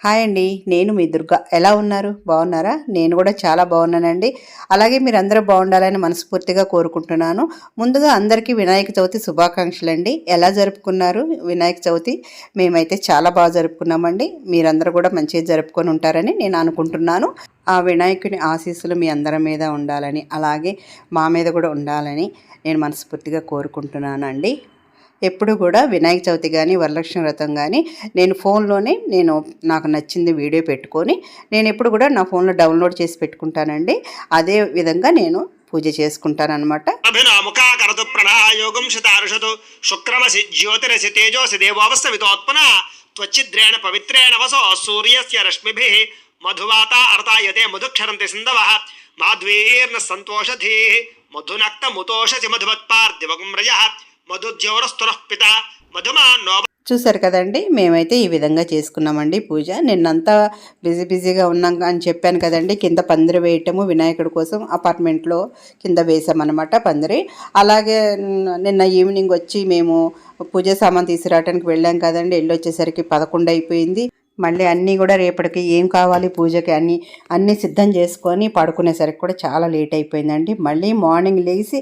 Hi అండి. నేను మీ దుర్గ. ఎలా ఉన్నారు? బాగున్నారా? నేను కూడా చాలా బాగున్నానండి. అలాగే మీరందరూ బాగుండాలని మనస్ఫూర్తిగా కోరుకుంటున్నాను. ముందుగా అందరికీ వినాయక చవితి శుభాకాంక్షలండి. ఎలా జరుపుకున్నారు వినాయక చవితి? మేమైతే చాలా బాగా జరుపుకున్నామండి. మీరందరూ కూడా మంచిగా జరుపుకొని ఉంటారని నేను అనుకుంటున్నాను. ఆ వినాయకుని ఆశీస్సులు మీ అందరి మీద ఉండాలని, అలాగే మా మీద కూడా ఉండాలని నేను మనస్ఫూర్తిగా కోరుకుంటున్నానండి. ఎప్పుడు కూడా వినాయక చవితి కానీ వరలక్ష్మి వ్రతం కానీ నేను ఫోన్లోనే నాకు నచ్చింది వీడియో పెట్టుకొని నేను ఎప్పుడు కూడా నా ఫోన్లో డౌన్లోడ్ చేసి పెట్టుకుంటానండి. అదే విధంగా నేను పూజ చేసుకుంటానన్నమాట. అభినాముఖాకరతు ప్రణాయోగం శతారుషతు శుక్రమసి జ్యోతిరసి తేజోసి దేవోవస్థవితోత్పన త్వచ్చిద్రేణ పవిత్రేణ వసో సూర్యస్య రశ్మిభిః మధువాత అర్తాయతే మధుక్షరంతి సింధవః మాధ్వీర్న సంతోషధీ మధునక్త ముతోషసి మధుమత్పార్దివగుం రజః మధుజ్యోరస్తునః మధుమా నోబ. చూసారు కదండి, మేమైతే ఈ విధంగా చేసుకున్నామండి పూజ. నిన్నంతా బిజీగా ఉన్నాం అని చెప్పాను కదండి. కింద పందిరి వేయటము వినాయకుడి కోసం అపార్ట్మెంట్లో కింద వేసామన్నమాట పందిరి. అలాగే నిన్న ఈవినింగ్ వచ్చి మేము పూజ సామాన్ తీసుకురావడానికి వెళ్ళాం కదండి. వెళ్ళొచ్చేసరికి 11 అయిపోయింది. మళ్ళీ అన్నీ కూడా రేపటికి ఏం కావాలి పూజకి అన్నీ సిద్ధం చేసుకొని పడుకునేసరికి కూడా చాలా లేట్ అయిపోయిందండి. మళ్ళీ మార్నింగ్ లేచి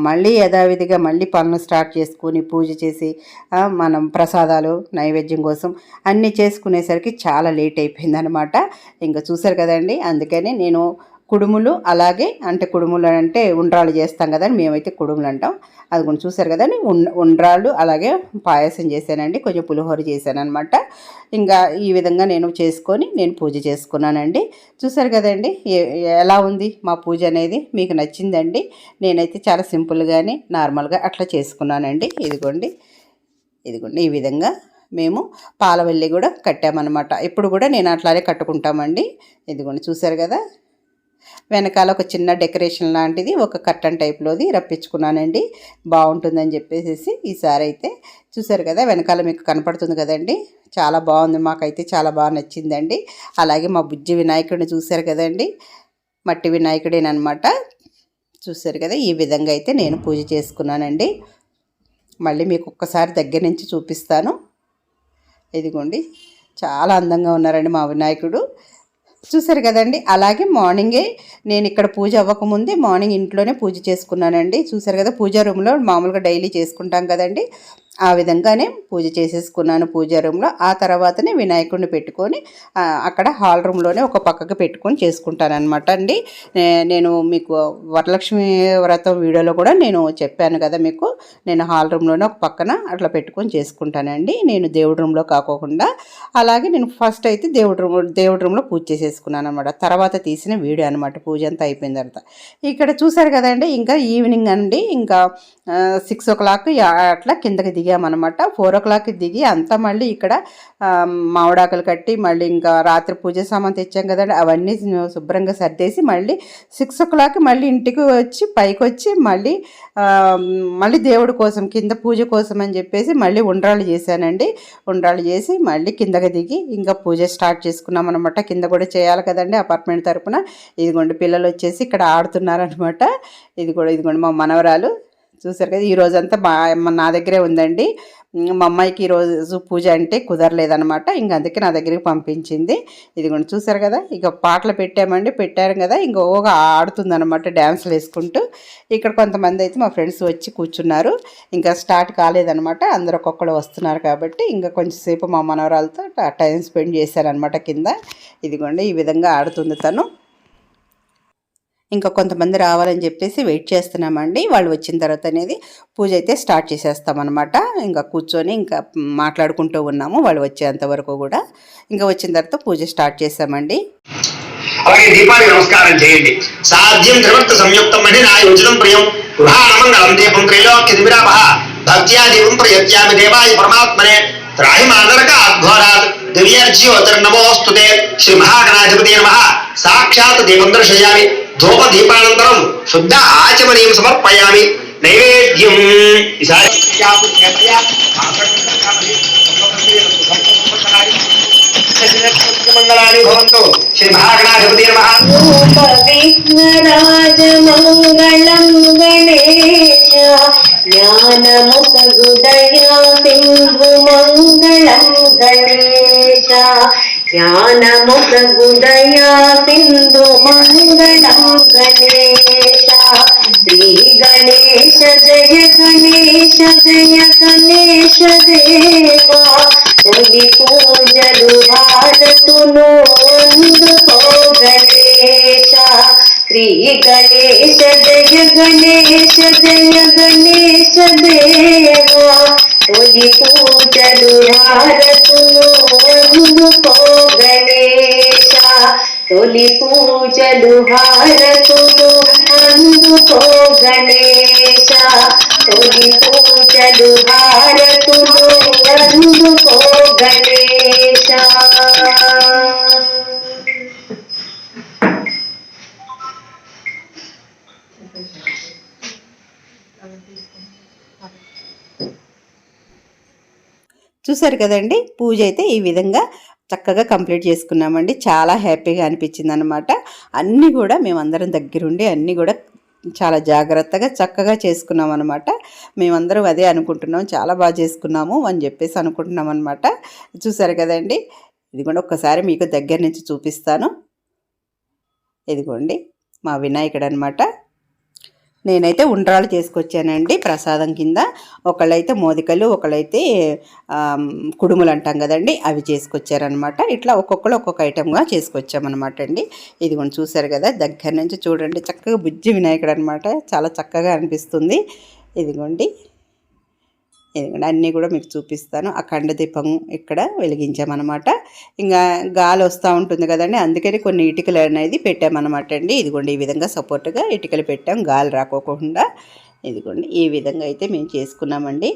మళ్ళీ యథావిధిగా మళ్ళీ పనులు స్టార్ట్ చేసుకొని పూజ చేసి మనం ప్రసాదాలు నైవేద్యం కోసం అన్నీ చేసుకునేసరికి చాలా లేట్ అయిపోయిందనమాట. ఇంకా చూసారు కదండి. అందుకని నేను కుడుములు, అలాగే కుడుములు అంటే ఉండ్రాళ్ళు చేస్తాం కదండి, మేమైతే కుడుములు అంటాం. అది కొంచెం చూసారు కదండి. ఉండ్రాళ్ళు అలాగే పాయసం చేశానండి, కొంచెం పులిహోర చేశానమాట. ఇంకా ఈ విధంగా నేను చేసుకొని నేను పూజ చేసుకున్నానండి. చూసారు కదండి ఎలా ఉంది మా పూజ అనేది. మీకు నచ్చిందండి. నేనైతే చాలా సింపుల్గానే నార్మల్గా అట్లా చేసుకున్నానండి. ఇదిగోండి ఈ విధంగా మేము పాలవెల్లి కూడా కట్టామన్నమాట. ఇప్పుడు కూడా నేను అట్లానే కట్టుకుంటామండి. ఇదిగోండి చూసారు కదా. వెనకాల ఒక చిన్న డెకరేషన్ లాంటిది ఒక కర్టన్ టైప్లోది రప్పించుకున్నానండి. బాగుంటుందని చెప్పేసి ఈసారి అయితే చూసారు కదా. వెనకాల మీకు కనపడుతుంది కదండి. చాలా బాగుంది, మాకైతే చాలా బాగా నచ్చిందండి. అలాగే మా బుజ్జి వినాయకుడిని చూసారు కదండి. మట్టి వినాయకుడేనమాట. చూసారు కదా. ఈ విధంగా అయితే నేను పూజ చేసుకున్నానండి. మళ్ళీ మీకు ఒక్కసారి దగ్గర నుంచి చూపిస్తాను. ఇదిగోండి చాలా అందంగా ఉన్నారండి మా వినాయకుడు. చూసారు కదండి. అలాగే మార్నింగే నేను ఇక్కడ పూజ అవ్వకముందే మార్నింగ్ ఇంట్లోనే పూజ చేసుకున్నానండి. చూసారు కదా. పూజా రూమ్లో మామూలుగా డైలీ చేసుకుంటాం కదండి, ఆ విధంగానే పూజ చేసేసుకున్నాను పూజా రూమ్లో. ఆ తర్వాతనే వినాయకుడిని పెట్టుకొని అక్కడ హాల్ రూమ్లోనే ఒక పక్కకు పెట్టుకొని చేసుకుంటానమాట అండి. నేను మీకు వరలక్ష్మి వ్రతం వీడియోలో కూడా నేను చెప్పాను కదా మీకు. నేను హాల్ రూమ్లోనే ఒక పక్కన అట్లా పెట్టుకొని చేసుకుంటానండి, నేను దేవుడి రూమ్లో కాకోకుండా. అలాగే నేను ఫస్ట్ అయితే దేవుడి రూమ్లో పూజ చేసేసుకున్నాను అనమాట. తర్వాత తీసిన వీడియో అనమాట పూజ అంతా అయిపోయిన తర్వాత. ఇక్కడ చూసారు కదండి. ఇంకా ఈవినింగ్ అండి, ఇంకా 6 o'clock అట్లా కిందకి దిగామన్నమాట. 4 o'clock దిగి అంతా మళ్ళీ ఇక్కడ మామిడాకులు కట్టి మళ్ళీ ఇంకా రాత్రి పూజ సామాన్ తెచ్చాం కదండి, అవన్నీ శుభ్రంగా సర్దేసి మళ్ళీ 6 o'clock మళ్ళీ ఇంటికి వచ్చి పైకి వచ్చి మళ్ళీ దేవుడి కోసం కింద పూజ కోసం అని చెప్పేసి మళ్ళీ ఉండ్రాళ్ళు చేశానండి. ఉండ్రాళ్ళు చేసి మళ్ళీ కిందకి దిగి ఇంకా పూజ స్టార్ట్ చేసుకున్నాం అనమాట. కింద కూడా చేయాలి కదండి అపార్ట్మెంట్ తరపున. ఇదిగోండి పిల్లలు వచ్చేసి ఇక్కడ ఆడుతున్నారనమాట. ఇదిగోండి మా మనవరాలు. చూసారు కదా. ఈ రోజంతా నా దగ్గరే ఉందండి. మా అమ్మాయికి ఈరోజు పూజ అంటే కుదరలేదనమాట. ఇంక అందుకే నా దగ్గరికి పంపించింది. ఇదిగోండి చూసారు కదా. ఇక పాటలు పెట్టారు కదా. ఇంకా ఓగా ఆడుతుందనమాట డ్యాన్స్లు వేసుకుంటూ. ఇక్కడ కొంతమంది అయితే మా ఫ్రెండ్స్ వచ్చి కూర్చున్నారు. ఇంకా స్టార్ట్ కాలేదనమాట. అందరూ ఒక్కొక్కరు వస్తున్నారు కాబట్టి ఇంకా కొంచెంసేపు మా మనవరాలతో టైం స్పెండ్ చేశారనమాట కింద. ఇదిగోండి ఈ విధంగా ఆడుతుంది తను. ఇంకా కొంతమంది రావాలని చెప్పేసి వెయిట్ చేస్తున్నామండి. వాళ్ళు వచ్చిన తర్వాత అనేది పూజ అయితే స్టార్ట్ చేసేస్తామన్నమాట. ఇంకా కూర్చొని ఇంకా మాట్లాడుకుంటూ ఉన్నాము వాళ్ళు వచ్చేంత వరకు కూడా. ఇంకా వచ్చిన తర్వాత పూజ స్టార్ట్ చేసామండి. అలాగే దీపానికి నమస్కారం చేయండి. సాధ్యం త్రివర్త సంయుక్తం అని నా యోజనం ప్రియం గృహానమంగళం దీపం త్రైలోక్య దివిరామః భక్త్యా దీపం ప్రయత్యామి దేవాయ పరమాత్మనే త్రాహి మానరక అధ్వరాత్ దివ్యర్జ్యోతిర్నమోస్తుతే శ్రీ మహాగణాధిపతి నమః. సాక్షాత్ దీపం దర్శయామి. ధూపదీపానంతరం శుద్ధ ఆచమనీయం సమర్పయామి. నైవేద్యం మంగళాని భవంతు. శ్రీ మహాగణాధిపతి నమః. విఘ్నరాజమంగళం గణేశ జ్ఞానముఖగుదయ సింధు మంగళం గణేశ జ్ఞానముదగుదయా సింధు మంగళం గణేశ శ్రీ గణేశ జయ గణేశ జయ గణేశ దేవా తొలి పూజలు భారతులు అందుకో గణేశ శ్రీ గణేశ జయ గణేశ జయ గణేశ దేవా తొలి పూజలు భారతులు అందుకో గణేశ తొలి పూజలు భారతులు అందుకో గణేశ తొలి పూజలు భారతులు అందుకో గణేశ. చూసారు కదండి, పూజ అయితే ఈ విధంగా చక్కగా కంప్లీట్ చేసుకున్నామండి. చాలా హ్యాపీగా అనిపించింది అనమాట. అన్నీ కూడా మేమందరం దగ్గరుండి అన్నీ కూడా చాలా జాగ్రత్తగా చక్కగా చేసుకున్నాం అనమాట. మేమందరం అదే అనుకుంటున్నాం, చాలా బాగా చేసుకున్నాము అని చెప్పేసి అనుకుంటున్నాం అనమాట. చూసారు కదండి, ఇదిగోండి ఒక్కసారి మీకు దగ్గర నుంచి చూపిస్తాను. ఇదిగోండి మా వినాయకుడు అనమాట. నేనైతే ఉండ్రాలు చేసుకొచ్చానండి ప్రసాదం కింద. ఒకళ్ళైతే మోదికలు, ఒకళ్ళైతే కుడుములు అంటాం కదండి, అవి చేసుకొచ్చారనమాట. ఇట్లా ఒక్కొక్కరు ఒక్కొక్క ఐటెంగా చేసుకొచ్చామన్నమాట అండి. ఇదిగోండి చూసారు కదా, దగ్గర నుంచి చూడండి, చక్కగా బుజ్జి వినాయకుడు అనమాట. చాలా చక్కగా అనిపిస్తుంది. ఇదిగోండి అన్నీ కూడా మీకు చూపిస్తాను. అఖండ దీపం ఇక్కడ వెలిగించామన్నమాట. ఇంకా గాలి వస్తూ ఉంటుంది కదండి, అందుకని కొన్ని ఇటుకలు అనేది పెట్టామన్నమాట అండి. ఇదిగోండి ఈ విధంగా సపోర్ట్గా ఇటుకలు పెట్టాం, గాలి రాకోకుండా. ఇదిగోండి ఈ విధంగా అయితే మేము చేసుకున్నామండి.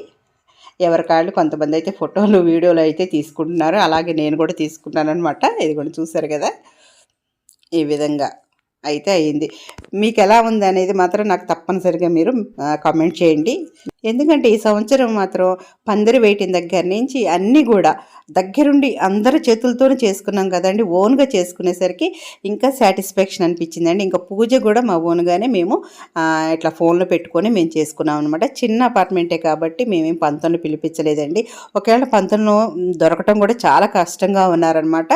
ఎవరికాళ్ళు కొంతమంది అయితే ఫోటోలు వీడియోలు అయితే తీసుకుంటున్నారు, అలాగే నేను కూడా తీసుకున్నాను అనమాట. ఇదిగోండి చూసారు కదా, ఈ విధంగా అయితే అయింది. మీకు ఎలా ఉంది అనేది మాత్రం నాకు తప్పనిసరిగా మీరు కామెంట్ చేయండి. ఎందుకంటే ఈ సంవత్సరం మాత్రం పందిరి వేయటం దగ్గర నుంచి అన్నీ కూడా దగ్గరుండి అందరి చేతులతోనే చేసుకున్నాం కదండి. ఓన్గా చేసుకునేసరికి ఇంకా సాటిస్ఫాక్షన్ అనిపించిందండి. ఇంకా పూజ కూడా మా ఓన్గానే మేము ఇట్లా ఫోన్లో పెట్టుకొని మేము చేసుకున్నాం అనమాట. చిన్న అపార్ట్మెంటే కాబట్టి మేమేం పంతులను పిలిపించలేదండి. ఒకవేళ పంతులను దొరకటం కూడా చాలా కష్టంగా ఉన్నారనమాట.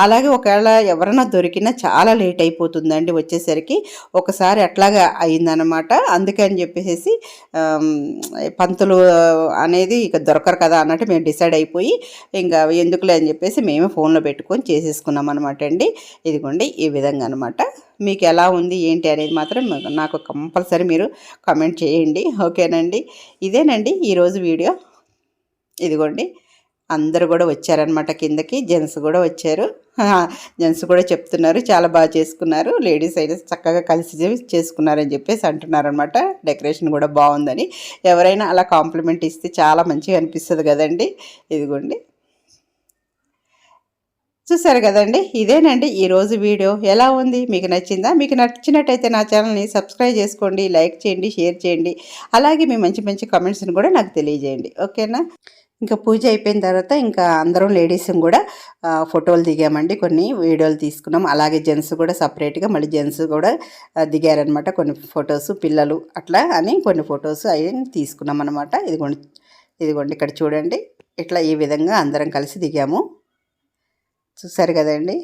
అలాగే ఒకవేళ ఎవరైనా దొరికినా చాలా లేట్ అయిపోతుందండి వచ్చేసరికి. ఒకసారి అట్లాగా అయిందనమాట. అందుకని చెప్పేసి పంతులు అనేది ఇక దొరకరు కదా అన్నట్టు మేము డిసైడ్ అయిపోయి ఇంకా ఎందుకులే అని చెప్పేసి మేమే ఫోన్లో పెట్టుకొని చేసేసుకున్నాం అనమాట అండి. ఇదిగోండి ఈ విధంగా అనమాట. మీకు ఎలా ఉంది ఏంటి అనేది మాత్రం నాకు కంపల్సరీ మీరు కామెంట్ చేయండి, ఓకేనండి. ఇదేనండి ఈరోజు వీడియో. ఇదిగోండి అందరూ కూడా వచ్చారనమాట కిందకి, జెంట్స్ కూడా వచ్చారు. జెంట్స్ కూడా చెప్తున్నారు చాలా బాగా చేసుకున్నారు, లేడీస్ అయితే చక్కగా కలిసి చేసుకున్నారని చెప్పేసి అంటున్నారనమాట. డెకరేషన్ కూడా బాగుందని. ఎవరైనా అలా కాంప్లిమెంట్ ఇస్తే చాలా మంచిగా అనిపిస్తుంది కదండి. ఇదిగోండి చూసారు కదండి, ఇదేనండి ఈరోజు వీడియో. ఎలా ఉంది, మీకు నచ్చిందా? మీకు నచ్చినట్టయితే నా ఛానల్ని సబ్స్క్రైబ్ చేసుకోండి, లైక్ చేయండి, షేర్ చేయండి. అలాగే మీ మంచి మంచి కామెంట్స్ని కూడా నాకు తెలియజేయండి, ఓకేనా. ఇంకా పూజ అయిపోయిన తర్వాత ఇంకా అందరం లేడీస్ని కూడా ఫోటోలు దిగామండి, కొన్ని వీడియోలు తీసుకున్నాం. అలాగే జెంట్స్ కూడా సపరేట్గా మళ్ళీ జెంట్స్ కూడా దిగారనమాట. కొన్ని ఫొటోస్ పిల్లలు అట్లా అని కొన్ని ఫొటోస్ అవి తీసుకున్నాం అనమాట. ఇదిగోండి ఇక్కడ చూడండి, ఇట్లా ఈ విధంగా అందరం కలిసి దిగాము. చూసారు కదండి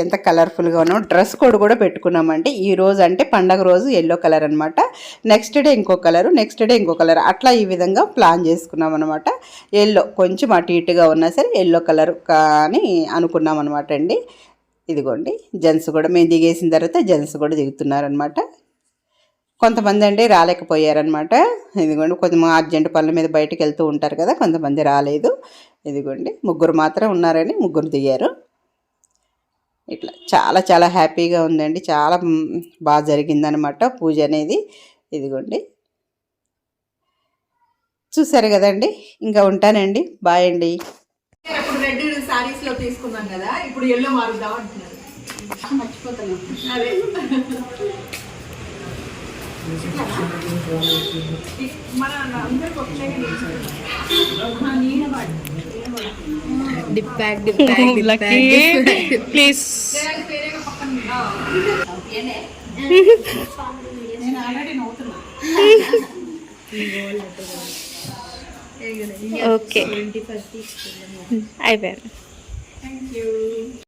ఎంత కలర్ఫుల్గా ఉన్నాం. డ్రెస్ కోడ్ కూడా పెట్టుకున్నామండి. ఈ రోజు అంటే పండగ రోజు ఎల్లో కలర్ అనమాట, నెక్స్ట్ డే ఇంకో కలరు, నెక్స్ట్ డే ఇంకో కలర్, అట్లా ఈ విధంగా ప్లాన్ చేసుకున్నాం అనమాట. ఎల్లో కొంచెం అటు ఇటుగా ఉన్నా సరే ఎల్లో కలర్ కానీ అనుకున్నాం అనమాట అండి. ఇదిగోండి జెంట్స్ కూడా మేము దిగేసిన తర్వాత జెంట్స్ కూడా దిగుతున్నారనమాట. కొంతమంది అండి రాలేకపోయారనమాట. ఇదిగోండి కొంచెం అర్జెంట్ పనుల మీద బయటకు వెళ్తూ ఉంటారు కదా, కొంతమంది రాలేదు. ఇదిగోండి ముగ్గురు మాత్రం ఉన్నారని ముగ్గురు దిగారు. ఇట్లా చాలా చాలా హ్యాపీగా ఉందండి, చాలా బాగా జరిగిందనమాట పూజ అనేది. ఇదిగోండి చూసారు కదండి, ఇంకా ఉంటానండి, బాయ్ అండి. ఇప్పుడు రెడ్ సారీస్ లో తీసుకున్నాం కదా, ఇప్పుడు ఎల్లో మారుద్దాం అంటున్నారు. మర్చిపోతున్నాం అదే మన అందరికి వచ్చాయి. ప్లీజ్ నేను ఆల్రెడీ నవ్వుతున్నా. ఓకే అయిపోయాను. Thank you.